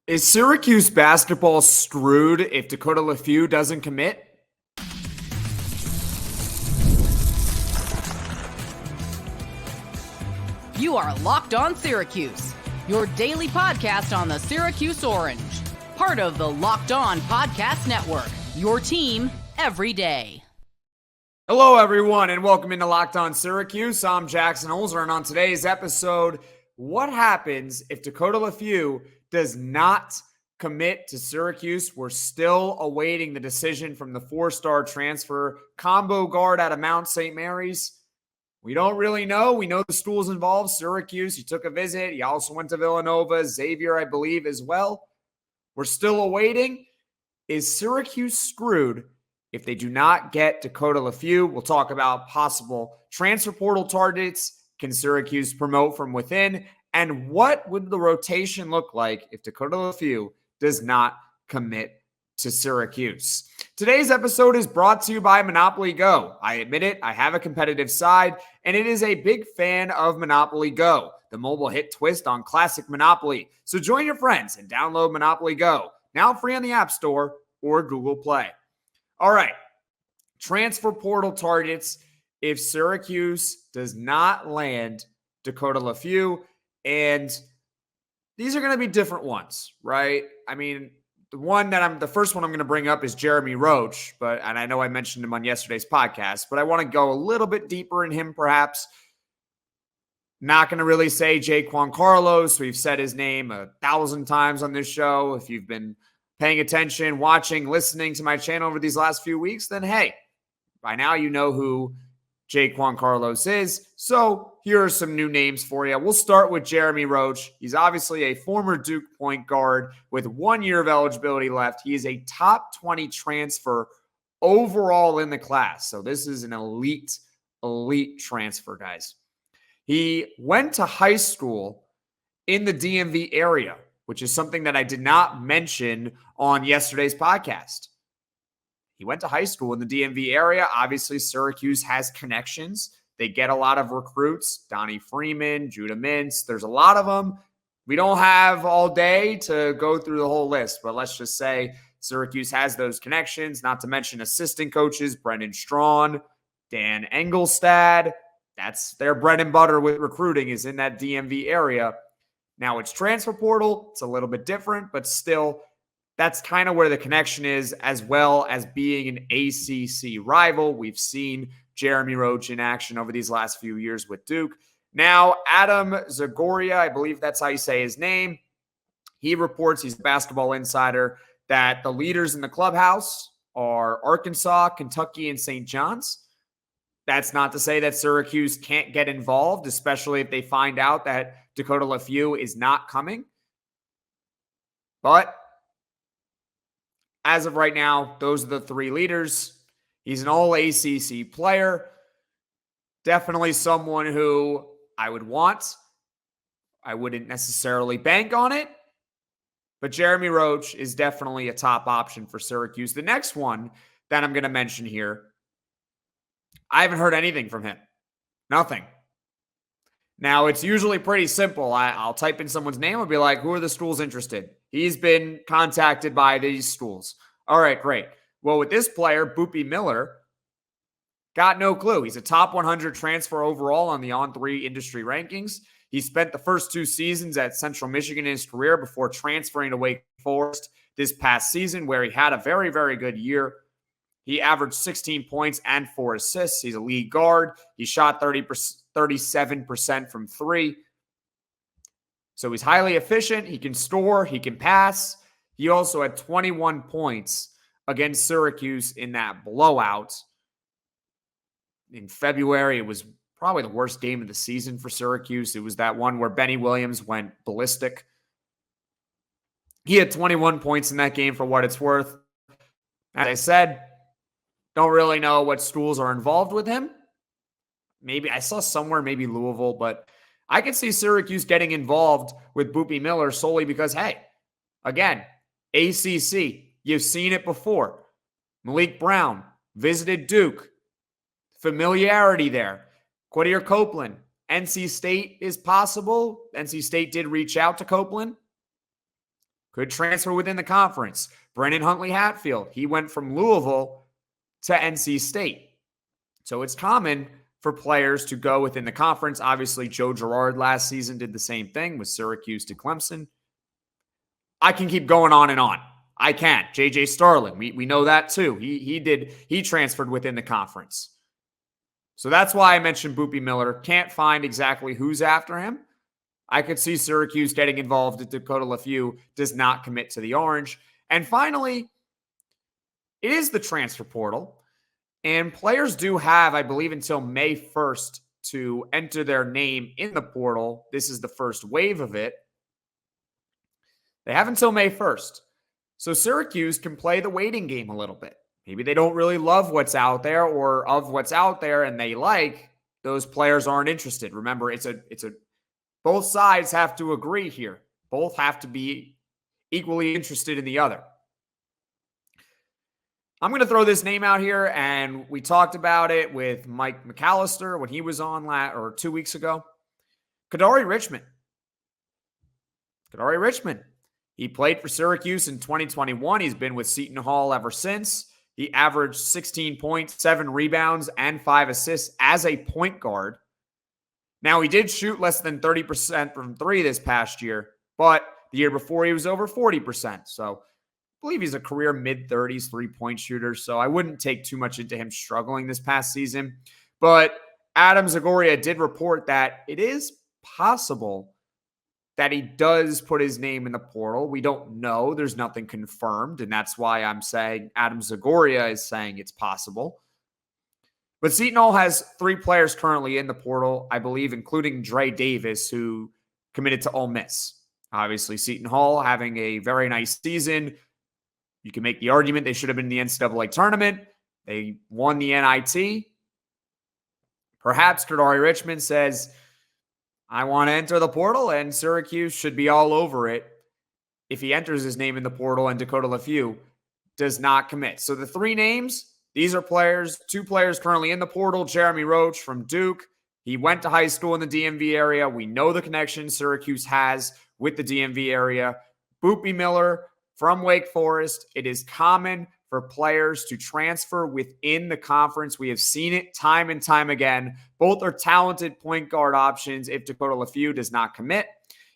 Is Syracuse basketball screwed if Dakota Leffew doesn't commit? You are Locked On Syracuse, your daily podcast on the Syracuse Orange. Part of the Locked On Podcast Network, your team every day. Hello, everyone, and welcome into Locked On Syracuse. I'm Jackson Holzer, and on today's episode, what happens if Dakota Leffew does not commit to Syracuse? We're still awaiting the decision from the four-star transfer combo guard out of Mount St. Mary's. We don't really know. We know the school's involved. Syracuse, he took a visit. He also went to Villanova. Xavier, I believe, as well. We're still awaiting. Is Syracuse screwed if they do not get Dakota Leffew? We'll talk about possible transfer portal targets. Can Syracuse promote from within? And what would the rotation look like if Dakota Leffew does not commit to Syracuse? Today's episode is brought to you by Monopoly Go. I admit it, I have a competitive side, and it is a big fan of Monopoly Go, the mobile hit twist on classic Monopoly. So join your friends and download Monopoly Go, now free on the App Store or Google Play. All right, transfer portal targets if Syracuse does not land Dakota Leffew. And these are going to be different ones, right? I mean, the first one I'm going to bring up is Jeremy Roach, and I know I mentioned him on yesterday's podcast, but I want to go a little bit deeper in him, perhaps. Not going to really say Jaquan Carlos. We've said his name 1,000 times on this show. If you've been paying attention, watching, listening to my channel over these last few weeks, then hey, by now you know who Jaquan Carlos is. So here are some new names for you. We'll start with Jeremy Roach. He's obviously a former Duke point guard with 1 year of eligibility left. He is a top 20 transfer overall in the class. So this is an elite transfer, guys. He went to high school in the DMV area, which is something that I did not mention on yesterday's podcast. He went to high school in the DMV area. Obviously, Syracuse has connections. They get a lot of recruits. Donnie Freeman, Judah Mintz. There's a lot of them. We don't have all day to go through the whole list, but let's just say Syracuse has those connections, not to mention assistant coaches, Brendan Strawn, Dan Engelstad. That's their bread and butter with recruiting, is in that DMV area. Now it's transfer portal. It's a little bit different, but still, that's kind of where the connection is, as well as being an ACC rival. We've seen Jeremy Roach in action over these last few years with Duke. Now, Adam Zagoria, I believe that's how you say his name. He reports, he's a basketball insider, that the leaders in the clubhouse are Arkansas, Kentucky, and St. John's. That's not to say that Syracuse can't get involved, especially if they find out that Dakota Leffew is not coming. But as of right now, those are the three leaders. He's an all-ACC player. Definitely someone who I would want. I wouldn't necessarily bank on it. But Jeremy Roach is definitely a top option for Syracuse. The next one that I'm going to mention here, I haven't heard anything from him. Nothing. Now, it's usually pretty simple. I'll type in someone's name and be like, who are the schools interested? He's been contacted by these schools. All right, great. Well, with this player, Boopie Miller, got no clue. He's a top 100 transfer overall on the On3 industry rankings. He spent the first 2 seasons at Central Michigan in his career before transferring to Wake Forest this past season, where he had a very, very good year. He averaged 16 points and 4 assists. He's a lead guard. He shot 37% from 3. So he's highly efficient. He can score. He can pass. He also had 21 points against Syracuse in that blowout. In February, it was probably the worst game of the season for Syracuse. It was that one where Benny Williams went ballistic. He had 21 points in that game for what it's worth. As I said, don't really know what schools are involved with him. Maybe I saw somewhere, maybe Louisville, but I could see Syracuse getting involved with Boopie Miller solely because, hey, again, ACC, you've seen it before. Malik Brown visited Duke. Familiarity there. Quadir Copeland. NC State is possible. NC State did reach out to Copeland. could transfer within the conference. Brennan Huntley Hatfield, he went from Louisville to NC State. So it's common for players to go within the conference. Obviously, Joe Girard last season did the same thing with Syracuse to Clemson. I can keep going on and on. I can. JJ Starling, we know that too. He transferred within the conference. So that's why I mentioned Boopie Miller. Can't find exactly who's after him. I could see Syracuse getting involved if Dakota Leffew does not commit to the Orange. And finally, it is the transfer portal. And players do have, I believe, until May 1st to enter their name in the portal. This is the first wave of it. They have until May 1st. So Syracuse can play the waiting game a little bit. Maybe they don't really love what's out there, or of what's out there and they like, those players aren't interested. Remember, both sides have to agree here. Both have to be equally interested in the other. I'm going to throw this name out here, and we talked about it with Mike McAllister when he was on 2 weeks ago. Kadari Richmond. He played for Syracuse in 2021. He's been with Seton Hall ever since. He averaged 16 points, 7 rebounds, and 5 assists as a point guard. Now, he did shoot less than 30% from three this past year, but the year before he was over 40%. So I believe he's a career mid-30s three-point shooter, so I wouldn't take too much into him struggling this past season. But Adam Zagoria did report that it is possible that he does put his name in the portal. We don't know. There's nothing confirmed, and that's why I'm saying Adam Zagoria is saying it's possible. But Seton Hall has 3 players currently in the portal, I believe, including Dre Davis, who committed to Ole Miss. Obviously, Seton Hall having a very nice season. You can make the argument they should have been in the NCAA tournament. They won the NIT. Perhaps Kadari Richmond says, I want to enter the portal, and Syracuse should be all over it if he enters his name in the portal and Dakota Leffew does not commit. So the 3 names, these are players, 2 players currently in the portal. Jeremy Roach from Duke. He went to high school in the DMV area. We know the connection Syracuse has with the DMV area. Boopie Miller from Wake Forest. It is common for players to transfer within the conference. We have seen it time and time again. Both are talented point guard options if Dakota Leffew does not commit.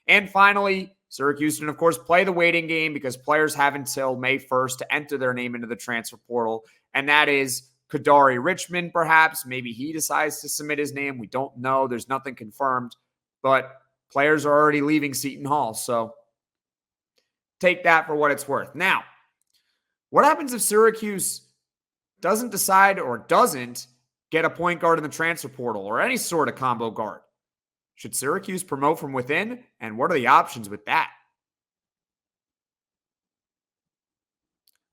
And finally, Syracuse can, of course, play the waiting game because players have until May 1st to enter their name into the transfer portal. And that is Kadari Richmond, perhaps. Maybe he decides to submit his name. We don't know. There's nothing confirmed. But players are already leaving Seton Hall. So take that for what it's worth. Now, what happens if Syracuse doesn't decide or doesn't get a point guard in the transfer portal or any sort of combo guard? Should Syracuse promote from within? And what are the options with that?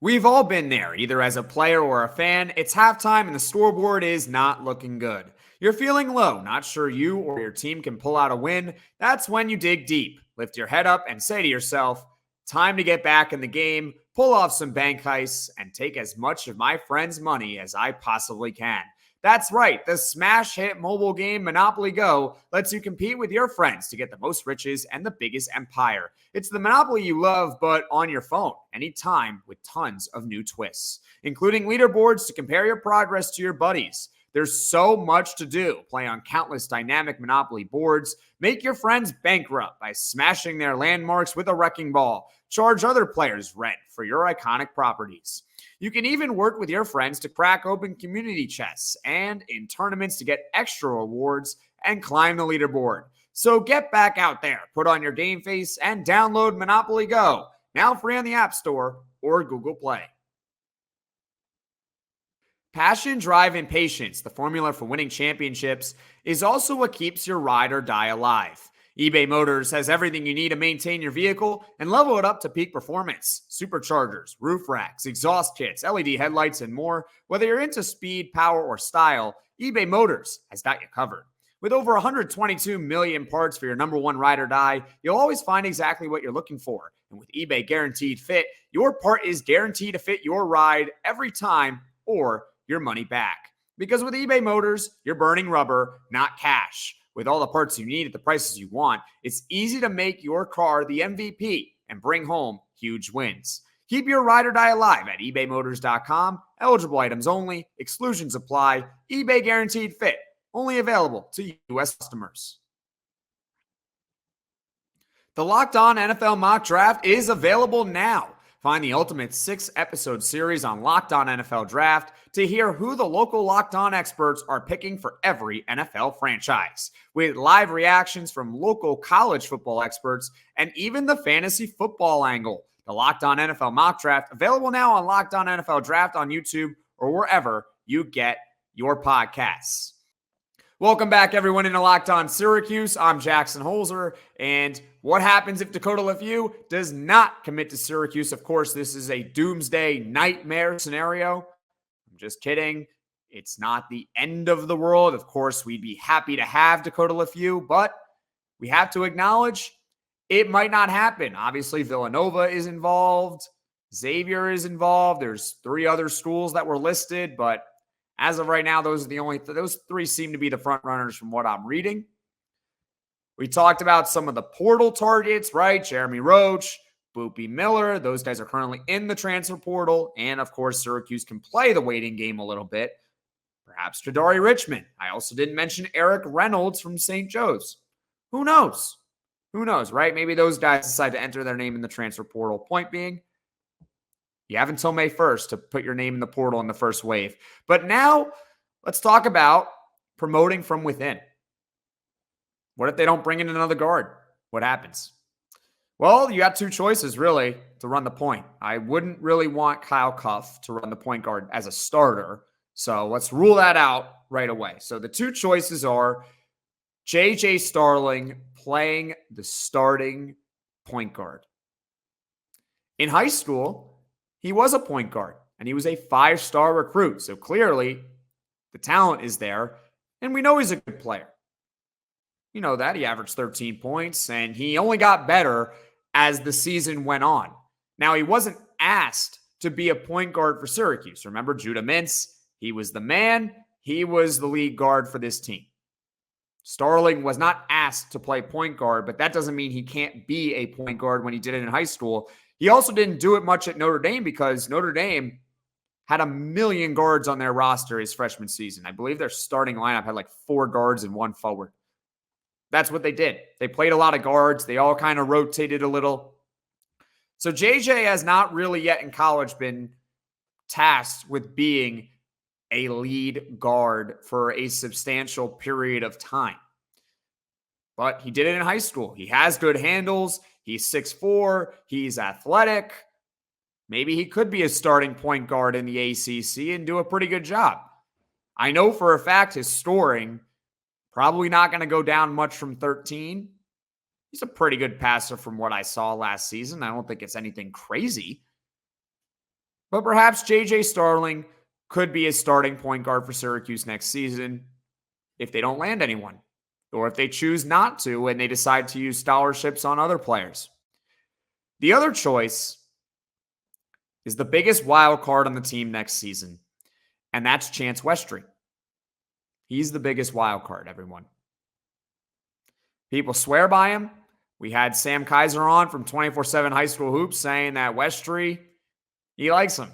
We've all been there, either as a player or a fan. It's halftime and the scoreboard is not looking good. You're feeling low, not sure you or your team can pull out a win. That's when you dig deep, lift your head up, and say to yourself, time to get back in the game, pull off some bank heists, and take as much of my friends' money as I possibly can. That's right, the smash hit mobile game Monopoly Go lets you compete with your friends to get the most riches and the biggest empire. It's the Monopoly you love, but on your phone, anytime, with tons of new twists, including leaderboards to compare your progress to your buddies. There's so much to do. Play on countless dynamic Monopoly boards. Make your friends bankrupt by smashing their landmarks with a wrecking ball. Charge other players rent for your iconic properties. You can even work with your friends to crack open community chests and in tournaments to get extra rewards and climb the leaderboard. So get back out there, put on your game face, and download Monopoly Go. Now free on the App Store or Google Play. Passion, drive, and patience, the formula for winning championships, is also what keeps your ride or die alive. eBay Motors has everything you need to maintain your vehicle and level it up to peak performance. Superchargers, roof racks, exhaust kits, LED headlights, and more. Whether you're into speed, power, or style, eBay Motors has got you covered. With over 122 million parts for your number one ride or die, you'll always find exactly what you're looking for. And with eBay Guaranteed Fit, your part is guaranteed to fit your ride every time or your money back. Because with eBay Motors, you're burning rubber, not cash. With all the parts you need at the prices you want, it's easy to make your car the MVP and bring home huge wins. Keep your ride or die alive at ebaymotors.com. Eligible items only. Exclusions apply. eBay Guaranteed Fit. Only available to U.S. customers. The Locked On NFL Mock Draft is available now. Find the ultimate 6-episode series on Locked On NFL Draft to hear who the local Locked On experts are picking for every NFL franchise. With live reactions from local college football experts and even the fantasy football angle. The Locked On NFL Mock Draft, available now on Locked On NFL Draft on YouTube or wherever you get your podcasts. Welcome back, everyone, into Locked On Syracuse. I'm Jackson Holzer, and what happens if Dakota Leffew does not commit to Syracuse? Of course, this is a doomsday nightmare scenario. I'm just kidding. It's not the end of the world. Of course, we'd be happy to have Dakota Leffew, but we have to acknowledge it might not happen. Obviously, Villanova is involved. Xavier is involved. There's 3 other schools that were listed, but as of right now, those are those 3 seem to be the front runners from what I'm reading. We talked about some of the portal targets, right? Jeremy Roach, Boopie Miller. Those guys are currently in the transfer portal. And of course, Syracuse can play the waiting game a little bit. Perhaps Jadari Richmond. I also didn't mention Eric Reynolds from St. Joe's. Who knows? Who knows, right? Maybe those guys decide to enter their name in the transfer portal. Point being, you have until May 1st to put your name in the portal in the first wave. But now, let's talk about promoting from within. What if they don't bring in another guard? What happens? Well, you got 2 choices, really, to run the point. I wouldn't really want Kyle Cuff to run the point guard as a starter. So let's rule that out right away. So the 2 choices are JJ Starling playing the starting point guard. In high school, he was a point guard, and he was a 5-star recruit. So clearly, the talent is there, and we know he's a good player. You know that. He averaged 13 points, and he only got better as the season went on. Now, he wasn't asked to be a point guard for Syracuse. Remember, Judah Mintz, he was the man. He was the lead guard for this team. Starling was not asked to play point guard, but that doesn't mean he can't be a point guard when he did it in high school. He also didn't do it much at Notre Dame because Notre Dame had 1 million guards on their roster his freshman season. I believe their starting lineup had like 4 guards and 1 forward. That's what they did. They played a lot of guards. They all kind of rotated a little. So JJ has not really yet in college been tasked with being a lead guard for a substantial period of time. But he did it in high school. He has good handles. He's 6'4". He's athletic. Maybe he could be a starting point guard in the ACC and do a pretty good job. I know for a fact his scoring probably not going to go down much from 13. He's a pretty good passer from what I saw last season. I don't think it's anything crazy. But perhaps JJ Starling could be a starting point guard for Syracuse next season if they don't land anyone, or if they choose not to and they decide to use scholarships on other players. The other choice is the biggest wild card on the team next season, and that's Chance Westry. He's the biggest wild card, everyone. People swear by him. We had Sam Kaiser on from 24/7 High School Hoops saying that Westry, he likes him.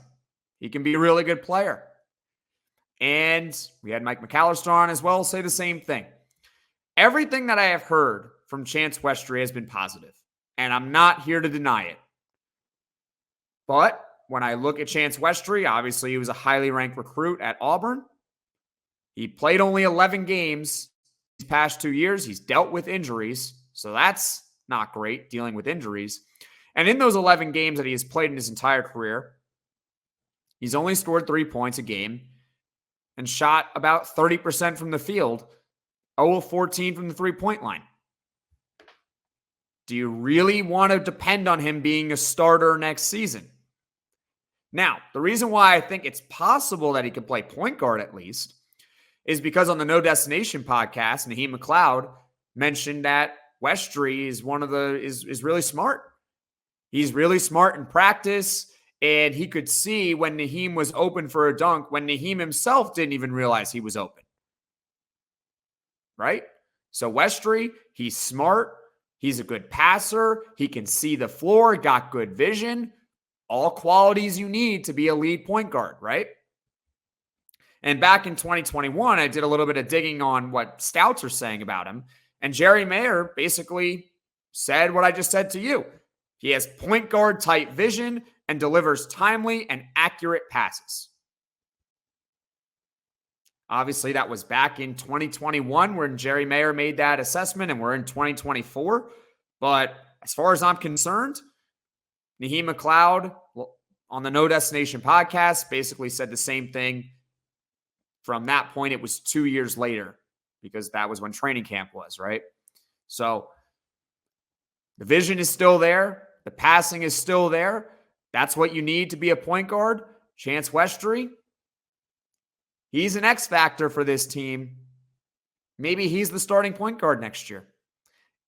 He can be a really good player. And we had Mike McAllister on as well say the same thing. Everything that I have heard from Chance Westry has been positive, and I'm not here to deny it. But when I look at Chance Westry, obviously he was a highly ranked recruit at Auburn. He played only 11 games these past 2 years. He's dealt with injuries, so that's not great, dealing with injuries. And in those 11 games that he has played in his entire career, he's only scored 3 points a game and shot about 30% from the field, 0 of 14 from the three-point line. Do you really want to depend on him being a starter next season? Now, the reason why I think it's possible that he could play point guard at least is because on the No Destination podcast, Naheem McLeod mentioned that Westry is really smart. He's really smart in practice, and he could see when Naheem was open for a dunk when Naheem himself didn't even realize he was open. Right? So Westry, he's smart. He's a good passer. He can see the floor, got good vision. All qualities you need to be a lead point guard, right? And back in 2021, I did a little bit of digging on what scouts are saying about him. And Jerry Mayer basically said what I just said to you. He has point guard type vision and delivers timely and accurate passes. Obviously, that was back in 2021 when Jerry Mayer made that assessment, and we're in 2024. But as far as I'm concerned, Naheem McLeod on the No Destination podcast basically said the same thing. From that point, it was 2 years later because that was when training camp was, right? So the vision is still there. The passing is still there. That's what you need to be a point guard. Chance Westry, he's an X factor for this team. Maybe he's the starting point guard next year.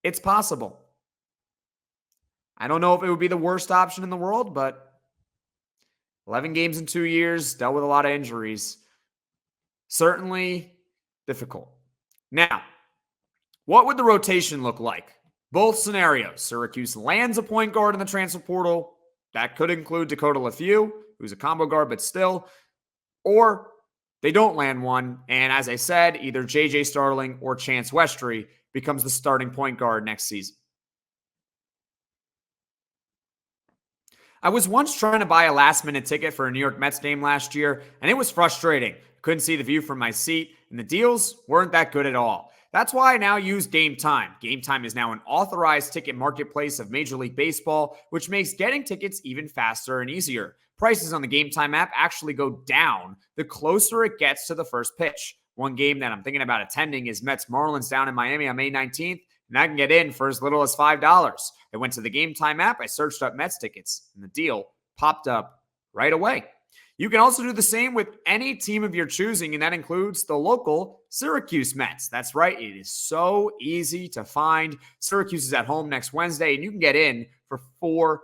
It's possible. I don't know if it would be the worst option in the world, but 11 games in 2 years, dealt with a lot of injuries. Certainly difficult. Now, what would the rotation look like? Both scenarios. Syracuse lands a point guard in the transfer portal. That could include Dakota Leffew, who's a combo guard, but still. Or they don't land one, and as I said, either JJ Starling or Chance Westry becomes the starting point guard next season. I was once trying to buy a last-minute ticket for a New York Mets game last year, and it was frustrating. Couldn't see the view from my seat, and the deals weren't that good at all. That's why I now use Gametime. Gametime is now an authorized ticket marketplace of Major League Baseball, which makes getting tickets even faster and easier. Prices on the Gametime app actually go down the closer it gets to the first pitch. One game that I'm thinking about attending is Mets-Marlins down in Miami on May 19th, and I can get in for as little as $5. I went to the Gametime app, I searched up Mets tickets, and the deal popped up right away. You can also do the same with any team of your choosing, and that includes the local Syracuse Mets. That's right. It is so easy to find. Syracuse is at home next Wednesday, and you can get in for $4.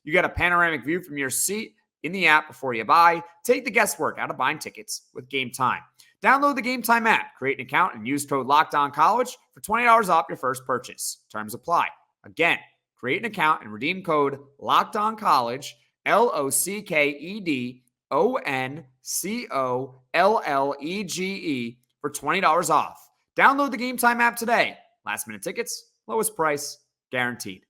You get a panoramic view from your seat in the app before you buy. Take the guesswork out of buying tickets with Gametime. Download the Gametime app, create an account, and use code LOCKEDONCollege for $20 off your first purchase. Terms apply. Again, create an account and redeem code LOCKEDONCollege, LOCKEDONCOLLEGE for $20 off. Download the Gametime app today. Last minute tickets, lowest price, guaranteed.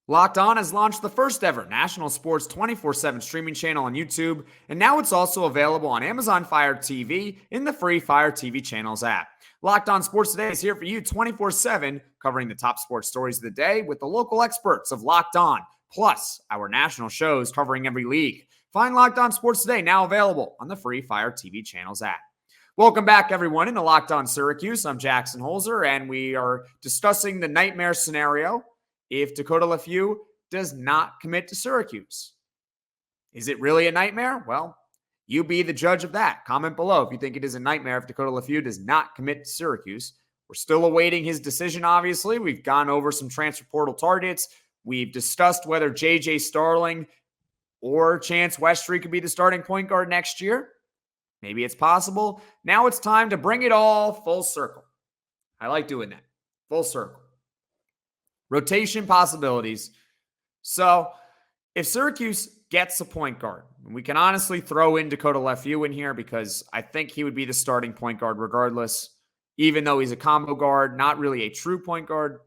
Locked On has launched the first ever national sports 24/7 streaming channel on YouTube, and now it's also available on Amazon Fire TV in the free Fire TV channels app. Locked On Sports Today is here for you 24/7, covering the top sports stories of the day with the local experts of Locked On, plus our national shows covering every league. Find Locked On Sports Today now available on the free Fire TV channels app. Welcome back, everyone, into Locked On Syracuse. I'm Jackson Holzer, and we are discussing the nightmare scenario if Dakota Leffew does not commit to Syracuse. Is it really a nightmare? Well, you be the judge of that. Comment below if you think it is a nightmare if Dakota Leffew does not commit to Syracuse. We're still awaiting his decision, obviously. We've gone over some transfer portal targets. We've discussed whether JJ Starling or Chance Westry could be the starting point guard next year. Maybe it's possible. Now it's time to bring it all full circle. I like doing that. Full circle. Rotation possibilities. So if Syracuse gets a point guard, we can honestly throw in Dakota Leffew in here because I think he would be the starting point guard regardless, even though he's a combo guard, not really a true point guard.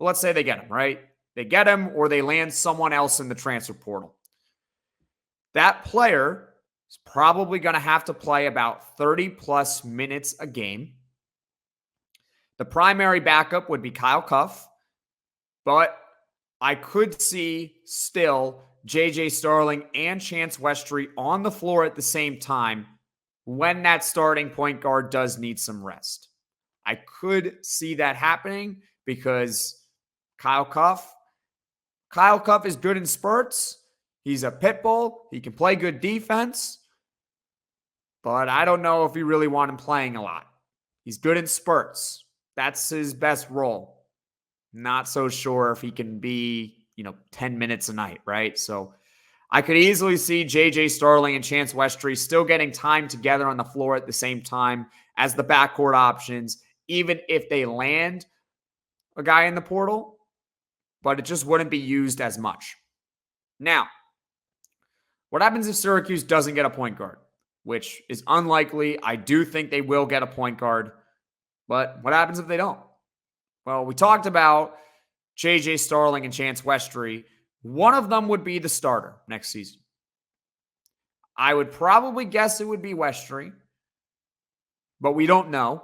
But let's say they get him, right? They get him or they land someone else in the transfer portal. That player is probably going to have to play about 30-plus minutes a game. The primary backup would be Kyle Cuff. But I could see still JJ Starling and Chance Westry on the floor at the same time when that starting point guard does need some rest. I could see that happening because Kyle Cuff is good in spurts. He's a pit bull. He can play good defense. But I don't know if you really want him playing a lot. He's good in spurts. That's his best role. Not so sure if he can be, 10 minutes a night, right? So I could easily see JJ Starling and Chance Westry still getting time together on the floor at the same time as the backcourt options even if they land a guy in the portal, but it just wouldn't be used as much. Now, what happens if Syracuse doesn't get a point guard, which is unlikely? I do think they will get a point guard, but what happens if they don't? Well, we talked about JJ Starling and Chance Westry. One of them would be the starter next season. I would probably guess it would be Westry, but we don't know.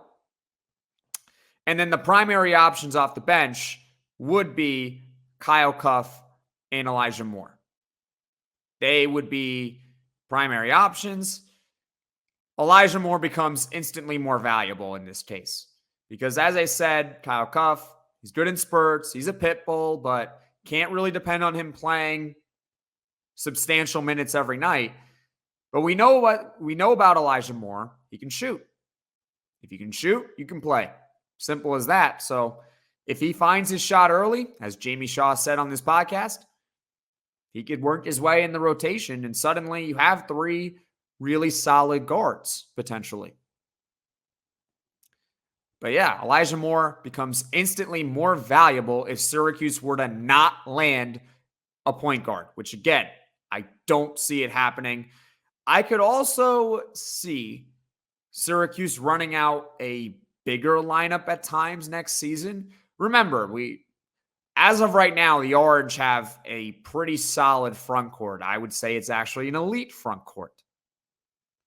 And then the primary options off the bench would be Kyle Cuff and Elijah Moore. They would be primary options. Elijah Moore becomes instantly more valuable in this case because, as I said, Kyle Cuff, he's good in spurts. He's a pit bull, but can't really depend on him playing substantial minutes every night. But we know about Elijah Moore. He can shoot. If you can shoot, you can play. Simple as that. So if he finds his shot early, as Jamie Shaw said on this podcast, he could work his way in the rotation, and suddenly you have 3 really solid guards, potentially. But yeah, Elijah Moore becomes instantly more valuable if Syracuse were to not land a point guard, which again, I don't see it happening. I could also see Syracuse running out a bigger lineup at times next season. Remember, as of right now, the Orange have a pretty solid front court. I would say it's actually an elite front court,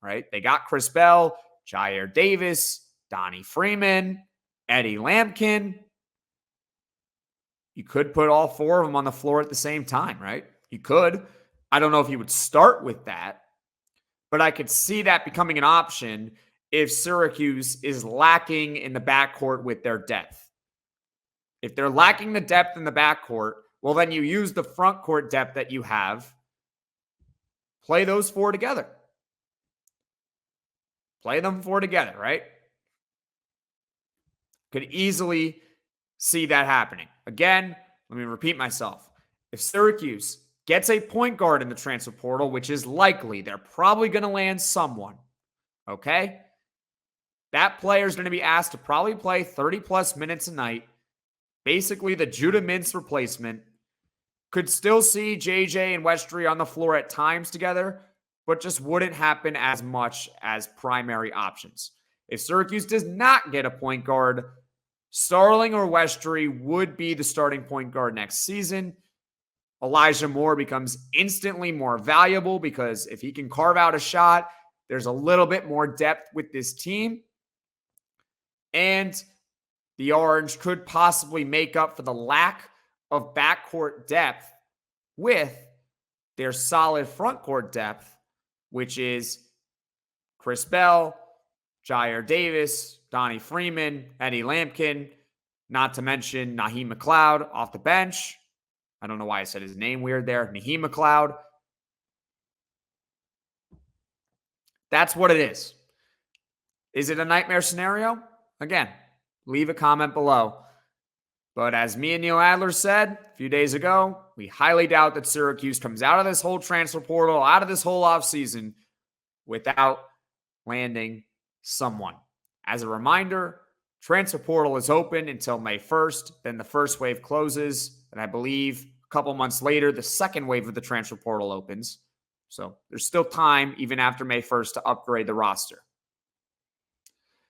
right? They got Chris Bell, Jair Davis, Donnie Freeman, Eddie Lampkin. You could put all 4 of them on the floor at the same time, right? You could. I don't know if you would start with that, but I could see that becoming an option if Syracuse is lacking in the backcourt with their depth. If they're lacking the depth in the backcourt, well, then you use the front court depth that you have. Play those 4 together. Play them 4 together, right? Could easily see that happening. Again, let me repeat myself. If Syracuse gets a point guard in the transfer portal, which is likely, they're probably going to land someone, okay? That player is going to be asked to probably play 30-plus minutes a night. Basically, the Judah Mintz replacement. Could still see JJ and Westry on the floor at times together, but just wouldn't happen as much as primary options. If Syracuse does not get a point guard, Starling or Westry would be the starting point guard next season. Elijah Moore becomes instantly more valuable because if he can carve out a shot, there's a little bit more depth with this team. And the Orange could possibly make up for the lack of backcourt depth with their solid frontcourt depth, which is Chris Bell, Jair Davis, Donnie Freeman, Eddie Lampkin, not to mention Naheem McLeod off the bench. I don't know why I said his name weird there. Naheem McLeod. That's what it is. Is it a nightmare scenario? Again, leave a comment below. But as me and Neil Adler said a few days ago, we highly doubt that Syracuse comes out of this whole transfer portal, out of this whole offseason, without landing someone. As a reminder, transfer portal is open until May 1st. Then the first wave closes. And I believe a couple months later, the second wave of the transfer portal opens. So there's still time, even after May 1st, to upgrade the roster.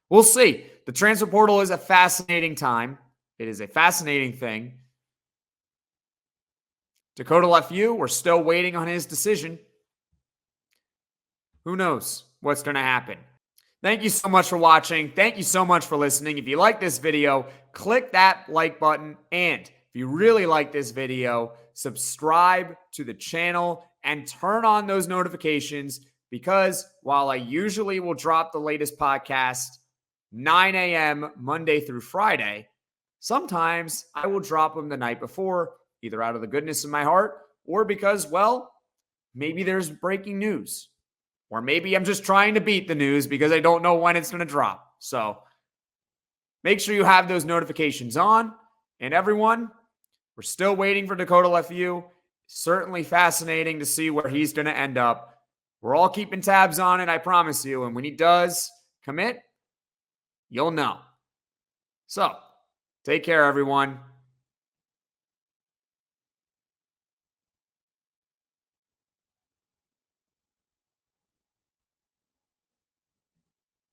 We'll see. The transfer portal is a fascinating time. It is a fascinating thing. Dakota Leffew, we're still waiting on his decision. Who knows what's going to happen? Thank you so much for watching. Thank you so much for listening. If you like this video, click that like button. And if you really like this video, subscribe to the channel and turn on those notifications, because while I usually will drop the latest podcast 9 a.m. Monday through Friday, sometimes I will drop them the night before, either out of the goodness of my heart or because, well, maybe there's breaking news. Or maybe I'm just trying to beat the news because I don't know when it's going to drop. So make sure you have those notifications on. And everyone, we're still waiting for Dakota Leffew. Certainly fascinating to see where he's going to end up. We're all keeping tabs on it, I promise you. And when he does commit, you'll know. So take care, everyone.